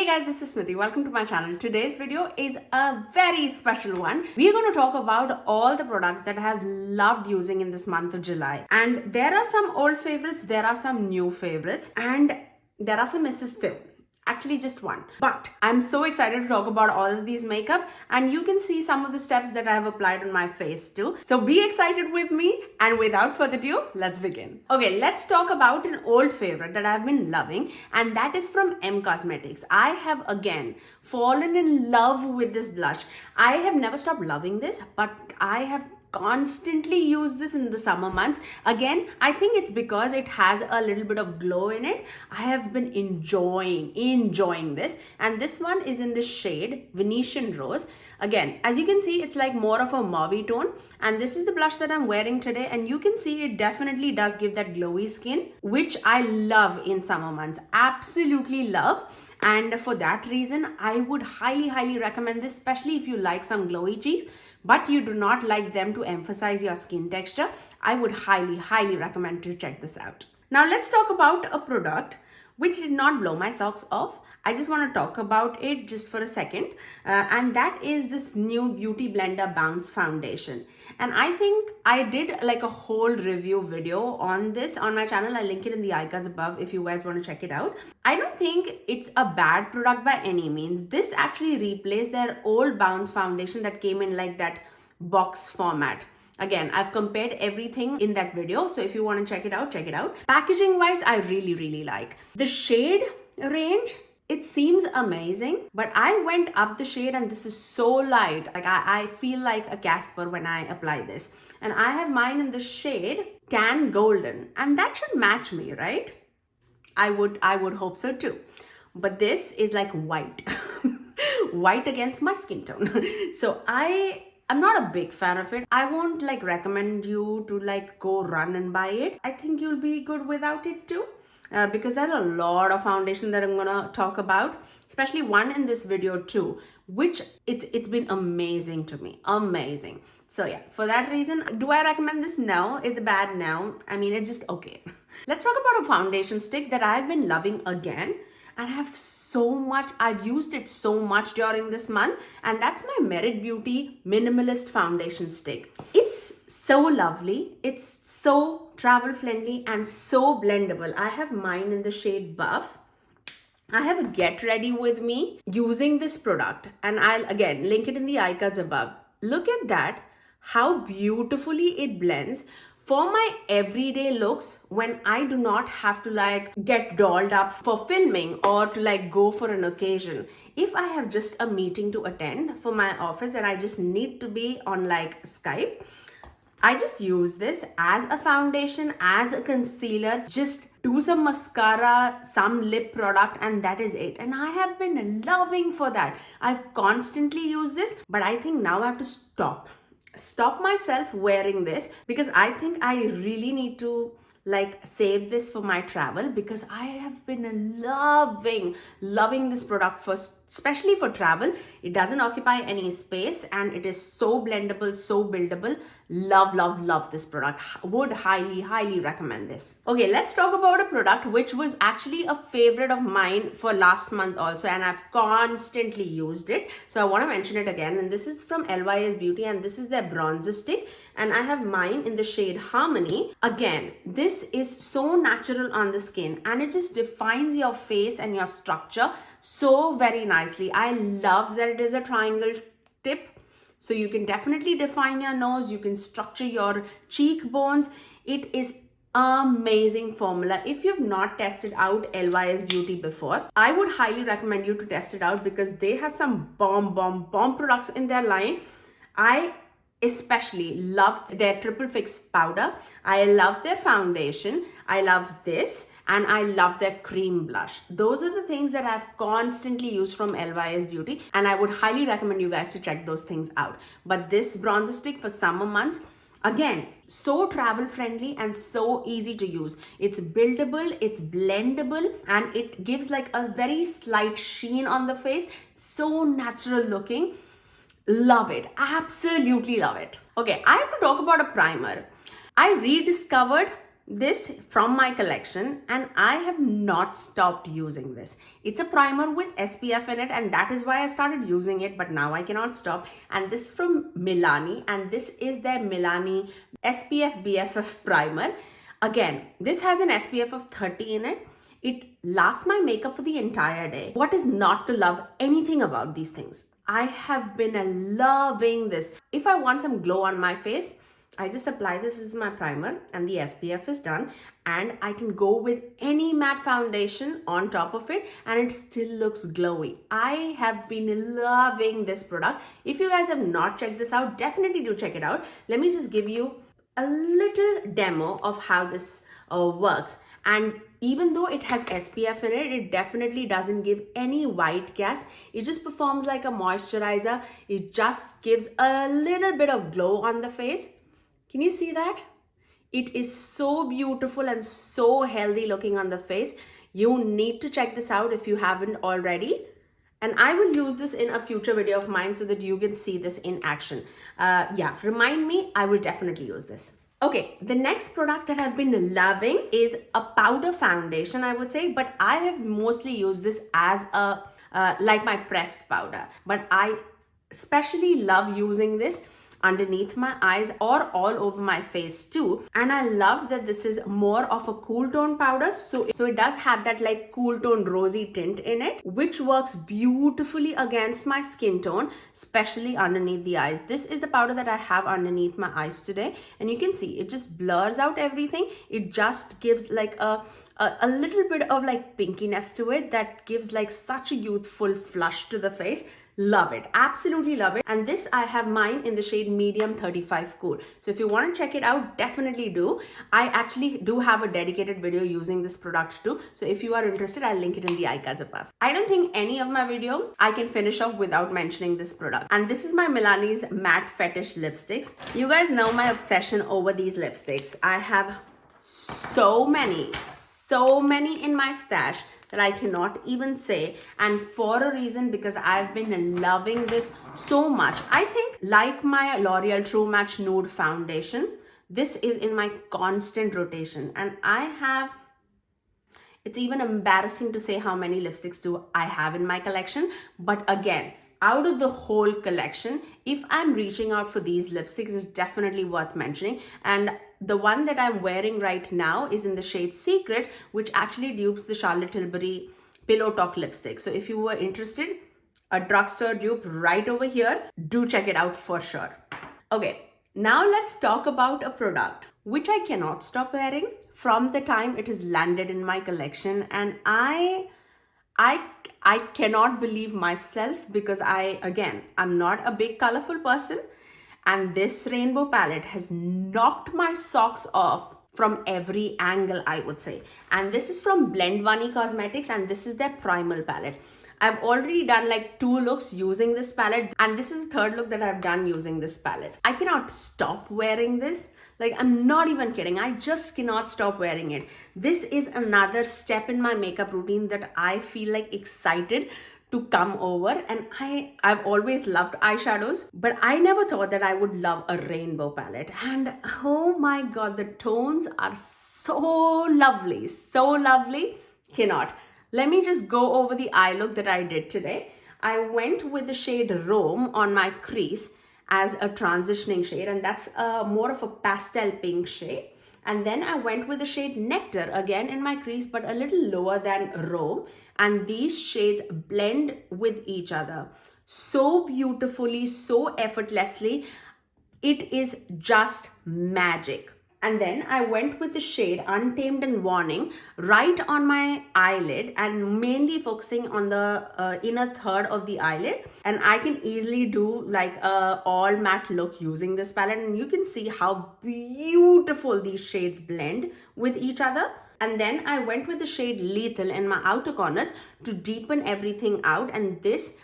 Hey guys, this is Smithy. Welcome to my channel. Today's video is a very special one. We're going to talk about all the products that I have loved using in this month of July. And there are some old favorites, there are some new favorites, and there are some misses too. Actually just one, but I'm so excited to talk about all of these makeup, and you can see some of the steps that I have applied on my face too. So be excited with me, and without further ado, let's begin. Okay, let's talk about an old favorite that I've been loving, and that is from M Cosmetics. I have again fallen in love with this blush. I have never stopped loving this, but I have constantly use this in the summer months. Again, I think it's because it has a little bit of glow in it. I have been enjoying this, and this one is in the shade Venetian Rose. Again, as you can see, it's like more of a mauve tone, and this is the blush that I'm wearing today, and you can see it definitely does give that glowy skin, which I love in summer months. Absolutely love. And for that reason, I would highly recommend this, especially if you like some glowy cheeks but you do not like them to emphasize your skin texture. I would highly recommend to check this out. Now let's talk about a product which did not blow my socks off. I just want to talk about it just for a second, and that is this new Beauty Blender Bounce Foundation. And I think I did like a whole review video on this on my channel. I'll link it in the icons above if you guys want to check it out. I don't think it's a bad product by any means. This actually replaced their old Bounce Foundation that came in like that box format. Again, I've compared everything in that video, so if you want to check it out, check it out. Packaging wise, I really like the shade range. It seems amazing, but I went up the shade and this is so light. Like I feel like a Casper when I apply this. And I have mine in the shade Tan Golden, and that should match me, right? I would hope so too. But this is like white. White against my skin tone. So I'm not a big fan of it. I won't like recommend you to like go run and buy it. I think you'll be good without it too. Because there are a lot of foundation that I'm gonna talk about, especially one in this video too, which it's been amazing to me, amazing. So yeah, for that reason, do I recommend this? No. Is it bad? No. I mean, it's just okay. Let's talk about a foundation stick that I've been loving again, and I've used it so much during this month, and that's my Merit Beauty Minimalist foundation stick. It's so lovely, it's so travel friendly and so blendable. I have mine in the shade Buff. I have a Get Ready with me using this product, and I'll again link it in the icons above. Look at that, how beautifully it blends for my everyday looks when I do not have to like get dolled up for filming or to like go for an occasion. If I have just a meeting to attend for my office and I just need to be on like Skype, I just use this as a foundation, as a concealer, just do some mascara, some lip product, and that is it. And I have been loving for that. I've constantly used this, but I think now I have to stop myself wearing this, because I think I really need to like save this for my travel, because I have been loving this product for especially for travel. It doesn't occupy any space and it is so blendable, so buildable. Love this product. Would highly recommend this. Okay, let's talk about a product which was actually a favorite of mine for last month also, and I've constantly used it, so I want to mention it again. And this is from LYS Beauty, and this is their bronzer stick, and I have mine in the shade Harmony. Again, this is so natural on the skin, and it just defines your face and your structure so very nicely. I love that it is a triangle tip, so you can definitely define your nose, you can structure your cheekbones. It is amazing formula. If you've not tested out LYS Beauty before, I would highly recommend you to test it out, because they have some bomb products in their line. I especially love their Triple Fix powder. I love their foundation. I love this. And I love their cream blush. Those are the things that I've constantly used from LYS Beauty, and I would highly recommend you guys to check those things out. But this bronzer stick for summer months, again, so travel friendly and so easy to use. It's buildable, it's blendable, and it gives like a very slight sheen on the face. So natural looking. Love it. Absolutely love it. Okay, I have to talk about a primer. I rediscovered this from my collection and I have not stopped using this. It's a primer with SPF in it and that is why I started using it, but now I cannot stop. And this is from Milani and this is their Milani Spf Bff Primer. Again, this has an SPF of 30 in it. It lasts my makeup for the entire day. What is not to love anything about these things? I have been loving this. If I want some glow on my face, I just apply this as my primer and the SPF is done and I can go with any matte foundation on top of it and it still looks glowy. I have been loving this product. If you guys have not checked this out, definitely do check it out. Let me just give you a little demo of how this works. And even though it has SPF in it, it definitely doesn't give any white cast. It just performs like a moisturizer. It just gives a little bit of glow on the face. Can you see that? It is so beautiful and so healthy looking on the face. You need to check this out if you haven't already. And I will use this in a future video of mine so that you can see this in action. Yeah, remind me, I will definitely use this. Okay, the next product that I've been loving is a powder foundation, I would say, but I have mostly used this as a, like my pressed powder. But I especially love using this underneath my eyes or all over my face too. And I love that this is more of a cool tone powder. So it does have that like cool tone rosy tint in it, which works beautifully against my skin tone, especially underneath the eyes. This is the powder that I have underneath my eyes today. And you can see it just blurs out everything. It just gives like a little bit of like pinkiness to it that gives like such a youthful flush to the face. Love it, absolutely love it. And this, I have mine in the shade medium 35 cool. So if you want to check it out, definitely do. I actually do have a dedicated video using this product too. So if you are interested, I'll link it in the iCards above. I don't think any of my video I can finish off without mentioning this product. And this is my Milani's matte Fetish lipsticks. You guys know my obsession over these lipsticks. I have so many in my stash that I cannot even say, and for a reason, because I've been loving this so much. I think like my L'Oreal True Match Nude Foundation, this is in my constant rotation, and I have, it's even embarrassing to say how many lipsticks do I have in my collection, but again, out of the whole collection, if I'm reaching out for these lipsticks, it's definitely worth mentioning. And the one that I'm wearing right now is in the shade Secret, which actually dupes the Charlotte Tilbury Pillow Talk lipstick. So if you were interested, a drugstore dupe right over here, do check it out for sure. Okay, now let's talk about a product which I cannot stop wearing from the time it has landed in my collection. And I cannot believe myself because I'm not a big colorful person. And this rainbow palette has knocked my socks off from every angle, I would say. And this is from Blend Bunny Cosmetics and this is their primal palette. I've already done like 2 looks using this palette and this is the 3rd look that I've done using this palette. I cannot stop wearing this. Like, I'm not even kidding. I just cannot stop wearing it. This is another step in my makeup routine that I feel like excited to come over. And I've always loved eyeshadows, but I never thought that I would love a rainbow palette. And oh my God, the tones are so lovely, so lovely. Cannot. Let me just go over the eye look that I did today. I went with the shade Rome on my crease as a transitioning shade, and that's more of a pastel pink shade. And then I went with the shade Nectar again in my crease, but a little lower than Rome. And these shades blend with each other so beautifully, so effortlessly. It is just magic. And then I went with the shade Untamed and Warning right on my eyelid and mainly focusing on the inner third of the eyelid. And I can easily do like a all matte look using this palette. And you can see how beautiful these shades blend with each other. And then I went with the shade Lethal in my outer corners to deepen everything out. And this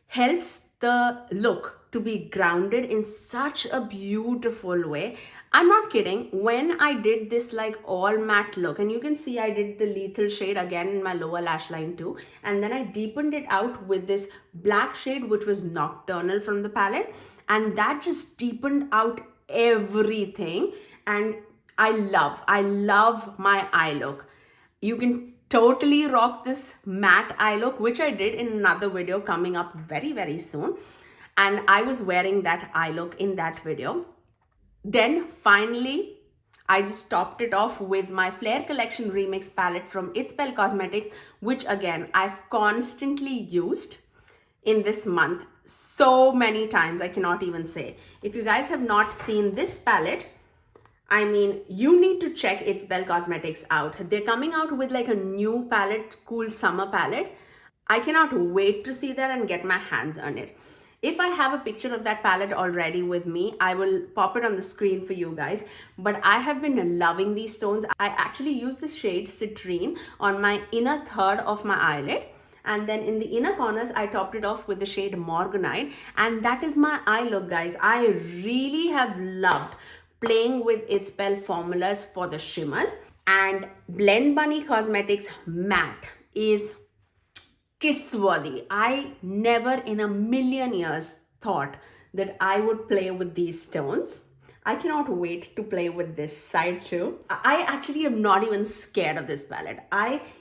helps the look to be grounded in such a beautiful way. I'm not kidding. When I did this like all matte look, and you can see I did the Lethal shade again in my lower lash line too. And then I deepened it out with this black shade, which was Nocturnal from the palette. And that just deepened out everything. And I love my eye look. You can totally rock this matte eye look, which I did in another video coming up very, very soon. And I was wearing that eye look in that video. Then finally, I just topped it off with my Flare Collection Remix palette from It's Belle Cosmetics, which again, I've constantly used in this month so many times, I cannot even say. If you guys have not seen this palette, I mean, you need to check It's Belle Cosmetics out. They're coming out with like a new palette, cool summer palette. I cannot wait to see that and get my hands on it. If I have a picture of that palette already with me, I will pop it on the screen for you guys. But I have been loving these tones. I actually use the shade Citrine on my inner third of my eyelid. And then in the inner corners, I topped it off with the shade Morganite. And that is my eye look, guys. I really have loved playing with It's Belle formulas for the shimmers. And Blend Bunny Cosmetics Matte is kiss-worthy. I never in a million years thought that I would play with these tones. I cannot wait to play with this side too. I actually am not even scared of this palette.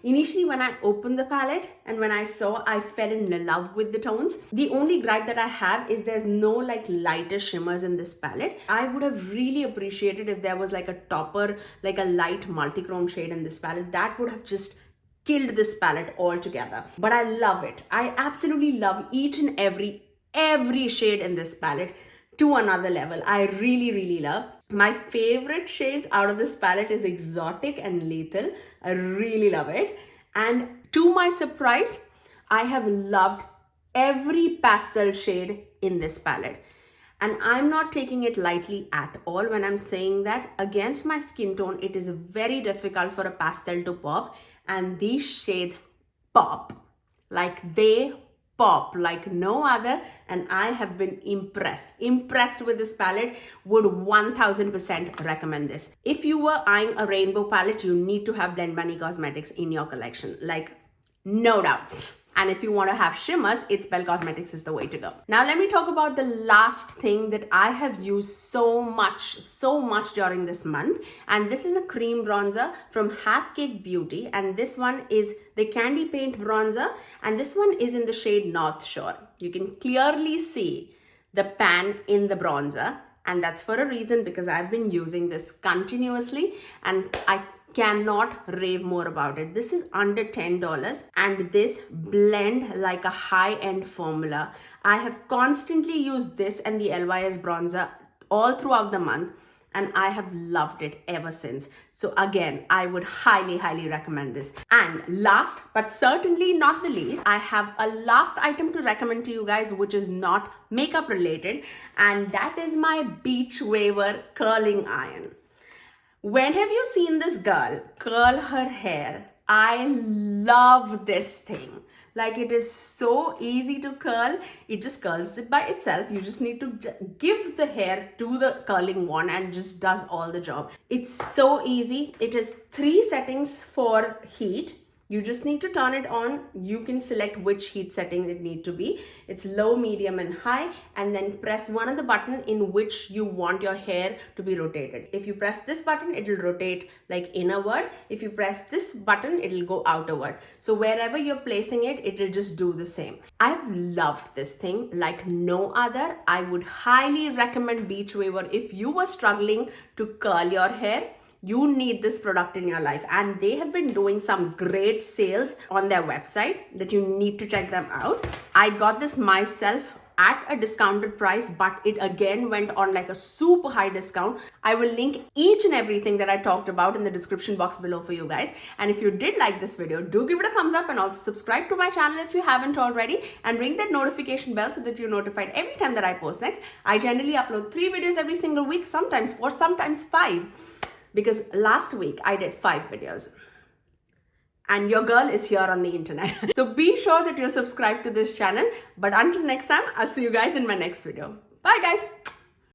Initially when I opened the palette and when I saw, I fell in love with the tones. The only gripe that I have is there's no like lighter shimmers in this palette. I would have really appreciated if there was like a topper, like a light multi-chrome shade in this palette. That would have just killed this palette altogether. But I love it. I absolutely love each and every shade in this palette to another level. I really love. My favorite shades out of this palette is Exotic and Lethal. I really love it. And to my surprise, I have loved every pastel shade in this palette. And I'm not taking it lightly at all when I'm saying that. Against my skin tone, it is very difficult for a pastel to pop. And these shades pop. Like they pop like no other. And I have been impressed with this palette. Would 1000% recommend this. If you were eyeing a rainbow palette, you need to have Blend Bunny Cosmetics in your collection, like no doubts. And if you want to have shimmers, It's Belle Cosmetics is the way to go. Now let me talk about the last thing that I have used so much during this month. And this is a cream bronzer from Half Cake Beauty. And this one is the Candy Paint bronzer. And this one is in the shade North Shore. You can clearly see the pan in the bronzer. And that's for a reason, because I've been using this continuously and I cannot rave more about it. This is under $10 and this blend like a high-end formula. I have constantly used this and the LYS bronzer all throughout the month and I have loved it ever since. So again, I would highly recommend this. And last but certainly not the least, I have a last item to recommend to you guys, which is not makeup related, and that is my Beach Waiver curling iron. When have you seen this girl curl her hair? I love this thing. Like, it is so easy to curl. It just curls it by itself. You just need to give the hair to the curling wand and just does all the job. It's so easy. It has 3 settings for heat. You just need to turn it on. You can select which heat setting it needs to be. It's low, medium, and high. And then press one of the button in which you want your hair to be rotated. If you press this button, it will rotate like inward. If you press this button, it will go outward. So wherever you're placing it, it will just do the same. I've loved this thing like no other. I would highly recommend Beach Waiver if you were struggling to curl your hair. You need this product in your life, and they have been doing some great sales on their website that you need to check them out. I got this myself at a discounted price, but it again went on like a super high discount. I will link each and everything that I talked about in the description box below for you guys. And if you did like this video, do give it a thumbs up and also subscribe to my channel if you haven't already, and ring that notification bell so that you're notified every time that I post next. I generally upload 3 videos every single week, sometimes 4, sometimes 5. Because last week I did 5 videos and your girl is here on the internet. So be sure that you're subscribed to this channel. But until next time, I'll see you guys in my next video. Bye guys.